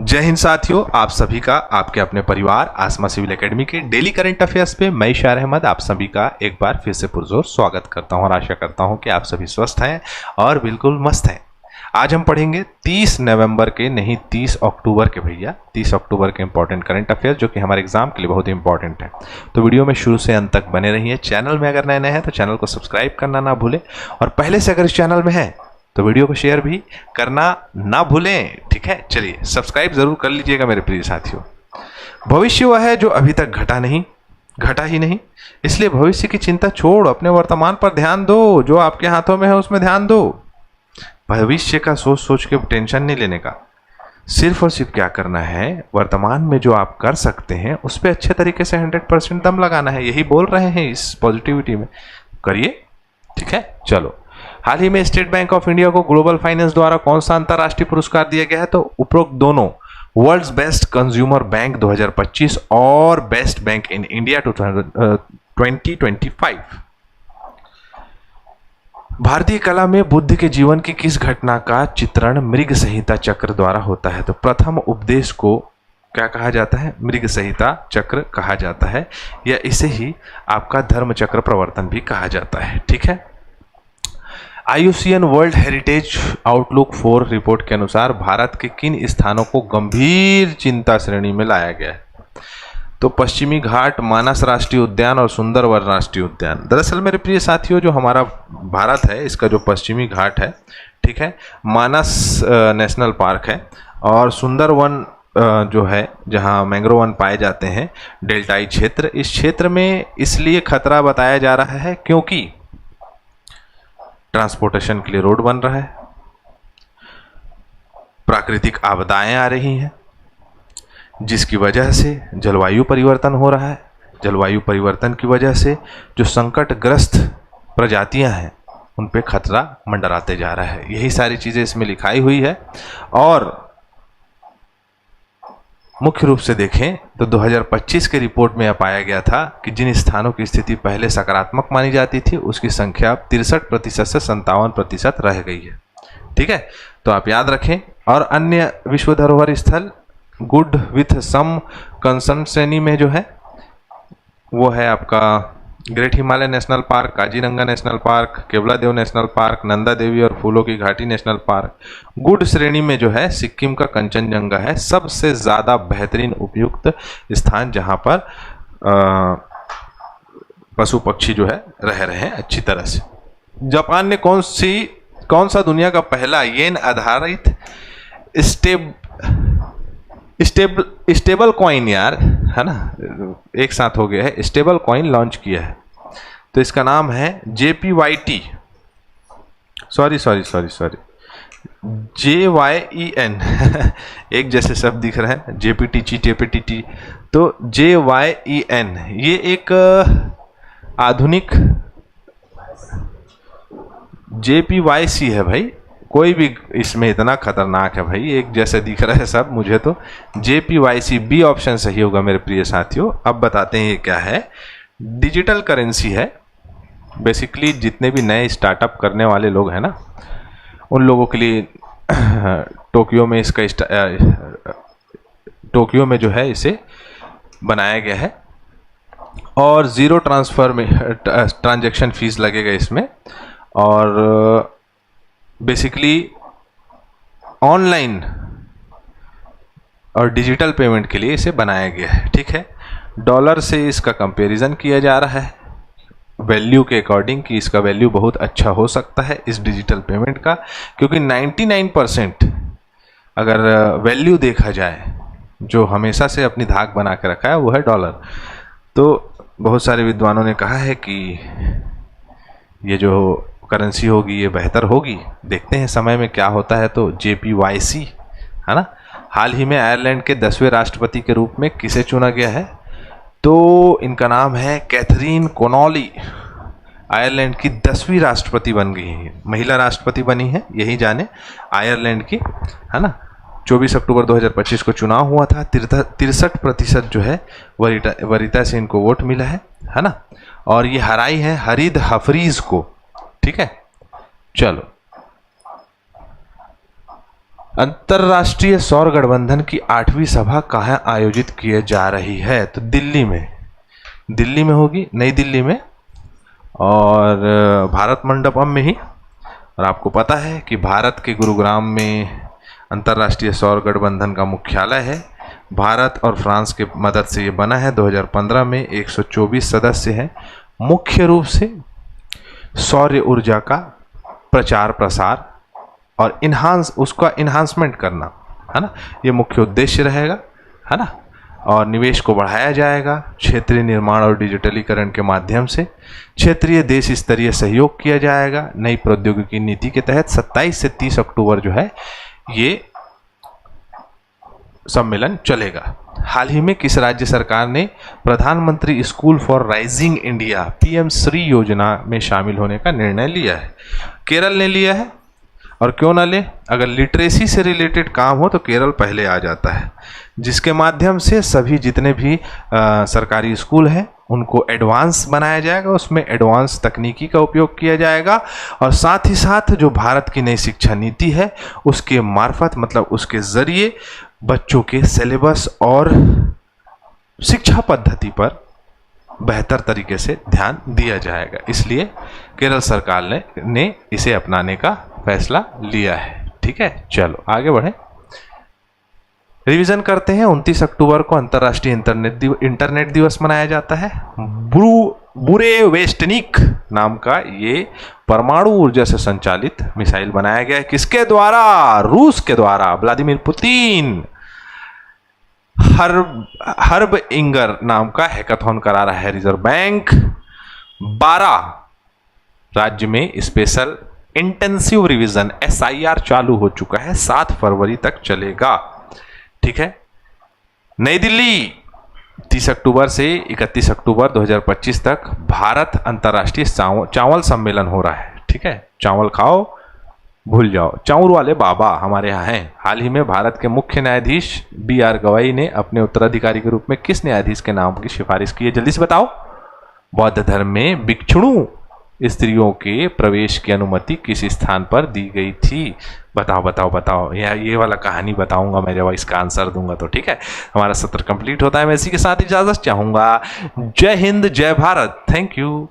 जय हिंद साथियों, आप सभी का आपके अपने परिवार आसमा सिविल एकेडमी के डेली करंट अफेयर्स पे मैं शायर अहमद आप सभी का एक बार फिर से पुरजोर स्वागत करता हूं और आशा करता हूं कि आप सभी स्वस्थ हैं और बिल्कुल मस्त हैं। आज हम पढ़ेंगे 30 नवंबर के नहीं 30 अक्टूबर के भैया 30 अक्टूबर के इंपॉर्टेंट करंट अफेयर्स जो कि हमारे एग्जाम के लिए बहुत इंपॉर्टेंट है। तो वीडियो में शुरू से अंत तक बने रहिए। चैनल में अगर नए हैं तो चैनल को सब्सक्राइब करना ना भूलें और पहले से अगर इस चैनल में है तो वीडियो को शेयर भी करना ना भूलें। ठीक है, चलिए सब्सक्राइब जरूर कर लीजिएगा मेरे प्रिय साथियों। भविष्य वह है जो अभी तक घटा ही नहीं, इसलिए भविष्य की चिंता छोड़ अपने वर्तमान पर ध्यान दो। जो आपके हाथों में है उसमें ध्यान दो। भविष्य का सोच सोच के टेंशन नहीं लेने का, सिर्फ और सिर्फ क्या करना है, वर्तमान में जो आप कर सकते हैं उस पर अच्छे तरीके से 100% दम लगाना है। यही बोल रहे हैं इस पॉजिटिविटी में, करिए। ठीक है, चलो। हाल ही में स्टेट बैंक ऑफ इंडिया को ग्लोबल फाइनेंस द्वारा कौन सा अंतरराष्ट्रीय पुरस्कार दिया गया है? तो उपरोक्त दोनों वर्ल्ड्स बेस्ट कंज्यूमर बैंक 2025 और बेस्ट बैंक इन इंडिया 2025। भारतीय कला में बुद्ध के जीवन की किस घटना का चित्रण मृग संहिता चक्र द्वारा होता है? तो प्रथम उपदेश को क्या कहा जाता है? मृग संहिता चक्र कहा जाता है, या इसे ही आपका धर्म चक्र प्रवर्तन भी कहा जाता है। ठीक है। IUCN world heritage outlook 4 report के अनुसार भारत के किन स्थानों को गंभीर चिंता श्रेणी में लाया गया है? तो पश्चिमी घाट, मानस राष्ट्रीय उद्यान और सुंदरवन राष्ट्रीय उद्यान। दरअसल मेरे प्रिय साथियों, जो हमारा भारत है इसका जो पश्चिमी घाट है, ठीक है, मानस नेशनल पार्क है और सुंदरवन जो है जहां मैंग्रोव वन पाए जाते हैं, डेल्टाई क्षेत्र, इस क्षेत्र में इसलिए खतरा बताया जा रहा है क्योंकि ट्रांसपोर्टेशन के लिए रोड बन रहा है, प्राकृतिक आपदाएं आ रही हैं जिसकी वजह से जलवायु परिवर्तन हो रहा है। जलवायु परिवर्तन की वजह से जो संकटग्रस्त प्रजातियां हैं उन पे खतरा मंडराते जा रहा है। यही सारी चीजें इसमें लिखाई हुई है। और मुख्य रूप से देखें तो 2025 के रिपोर्ट में यह पाया गया था कि जिन स्थानों की स्थिति पहले सकारात्मक मानी जाती थी उसकी संख्या 63% से 57% रह गई है। ठीक है, तो आप याद रखें। और अन्य विश्व धरोहर स्थल गुड विथ सम कंसर्न श्रेणी में जो है वो है आपका great Himalaya national park, Kaziranga national park, Keoladeo national park, Nanda Devi और फूलों की घाटी नेशनल पार्क। गुड श्रेणी में जो है सिक्किम का कंचनजंगा है, सबसे ज्यादा बेहतरीन उपयुक्त स्थान जहां पर पशु पक्षी जो है रह रहे हैं अच्छी तरह से। जापान ने कौन सा दुनिया का पहला येन आधारित स्टेबल कॉइन, यार है ना, एक साथ हो गया है, स्टेबल कॉइन लॉन्च किया है? तो इसका नाम है JPYT, सॉरी JYEN एक जैसे शब्द दिख रहे हैं, JPTT। तो JYEN ये एक आधुनिक JPYC है भाई। कोई भी इसमें इतना खतरनाक है भाई, एक जैसे दिख रहा है सब मुझे। तो JPYC बी ऑप्शन सही होगा मेरे प्रिय साथियों। अब बताते हैं ये क्या है। डिजिटल करेंसी है। बेसिकली जितने भी नए स्टार्टअप करने वाले लोग हैं ना, उन लोगों के लिए टोक्यो में जो है इसे बनाया गया है और ज़ीरो ट्रांसफर में ट्रांजैक्शन फीस लगेगा इसमें। और बेसिकली ऑनलाइन और डिजिटल पेमेंट के लिए इसे बनाया गया है। ठीक है, डॉलर से इसका कंपैरिजन किया जा रहा है वैल्यू के अकॉर्डिंग कि इसका वैल्यू बहुत अच्छा हो सकता है इस डिजिटल पेमेंट का, क्योंकि 99% अगर वैल्यू देखा जाए जो हमेशा से अपनी धाक बना के रखा है वो है डॉलर। तो बहुत सारे विद्वानों ने कहा है कि ये जो करेंसी होगी ये बेहतर होगी। देखते हैं समय में क्या होता है। तो JPYC है ना। हाल ही में आयरलैंड के 10वें राष्ट्रपति के रूप में किसे चुना गया है? तो इनका नाम है कैथरीन कोनॉली। आयरलैंड की 10वीं राष्ट्रपति बन गई है, महिला राष्ट्रपति बनी है, यही जाने आयरलैंड की, है ना। 24 अक्टूबर 2025 को चुनाव हुआ था। 63% जो है वरीता से इनको वोट मिला है ना। और ये हराई है हरीद हफरीज को। ठीक है, चलो अंतरराष्ट्रीय सौर गठबंधन की 8वीं सभा कहाँ आयोजित किए जा रही है? तो दिल्ली में होगी, नई दिल्ली में, और भारत मंडपम में ही। और आपको पता है कि भारत के गुरुग्राम में अंतर्राष्ट्रीय सौर गठबंधन का मुख्यालय है। भारत और फ्रांस के मदद से ये बना है। 2015 में 124 सदस्य हैं। मुख्य रूप से सौर ऊर्जा का प्रचार प्रसार और उसका इन्हांसमेंट करना, है ना, ये मुख्य उद्देश्य रहेगा, है ना। और निवेश को बढ़ाया जाएगा क्षेत्रीय निर्माण और डिजिटलीकरण के माध्यम से। क्षेत्रीय देश स्तरीय सहयोग किया जाएगा। नई प्रौद्योगिकी नीति के तहत 27 से 30 अक्टूबर जो है ये सम्मेलन चलेगा। हाल ही में किस राज्य सरकार ने प्रधानमंत्री school for rising India PM Shri योजना में शामिल होने का निर्णय लिया है? केरल ने लिया है। और क्यों ना ले, अगर लिटरेसी से रिलेटेड काम हो तो केरल पहले आ जाता है, जिसके माध्यम से सभी जितने भी सरकारी स्कूल हैं उनको एडवांस बनाया जाएगा। उसमें एडवांस तकनीकी का उपयोग किया जाएगा। और साथ ही साथ जो भारत की नई शिक्षा नीति है उसके मार्फत, मतलब उसके ज़रिए बच्चों के सिलेबस और शिक्षा पद्धति पर बेहतर तरीके से ध्यान दिया जाएगा। इसलिए केरल सरकार ने इसे अपनाने का फैसला लिया है। ठीक है, चलो आगे बढ़े, रिवीजन करते हैं। 29 अक्टूबर को अंतर्राष्ट्रीय इंटरनेट दिवस मनाया जाता है। बुरेवेस्टनिक नाम का ये परमाणु ऊर्जा से संचालित मिसाइल बनाया गया है। किसके द्वारा? रूस के द्वारा, व्लादिमीर पुतिन। हर्ब इंगर नाम का हैकाथॉन करा रहा है रिजर्व बैंक। 12 राज्य में स्पेशल इंटेंसिव रिवीजन SIR चालू हो चुका है, 7 फरवरी तक चलेगा। ठीक है, नई दिल्ली 30 अक्टूबर से 31 अक्टूबर 2025 तक भारत अंतर्राष्ट्रीय चावल सम्मेलन हो रहा है। ठीक है, चावल खाओ भूल जाओ, चाउर वाले बाबा हमारे यहाँ हैं। हाल ही में भारत के मुख्य न्यायाधीश BR गवाई ने अपने उत्तराधिकारी के रूप में किस न्यायाधीश के नाम की सिफारिश की है? जल्दी से बताओ। बौद्ध धर्म में भिक्षुणु स्त्रियों के प्रवेश की अनुमति किस स्थान पर दी गई थी? बताओ बताओ बताओ। ये वाला कहानी बताऊंगा मैं जब इसका आंसर दूंगा तो। ठीक है, हमारा सत्र कंप्लीट होता है। मैं इसी के साथ इजाजत चाहूंगा। जय हिंद, जय भारत, थैंक यू।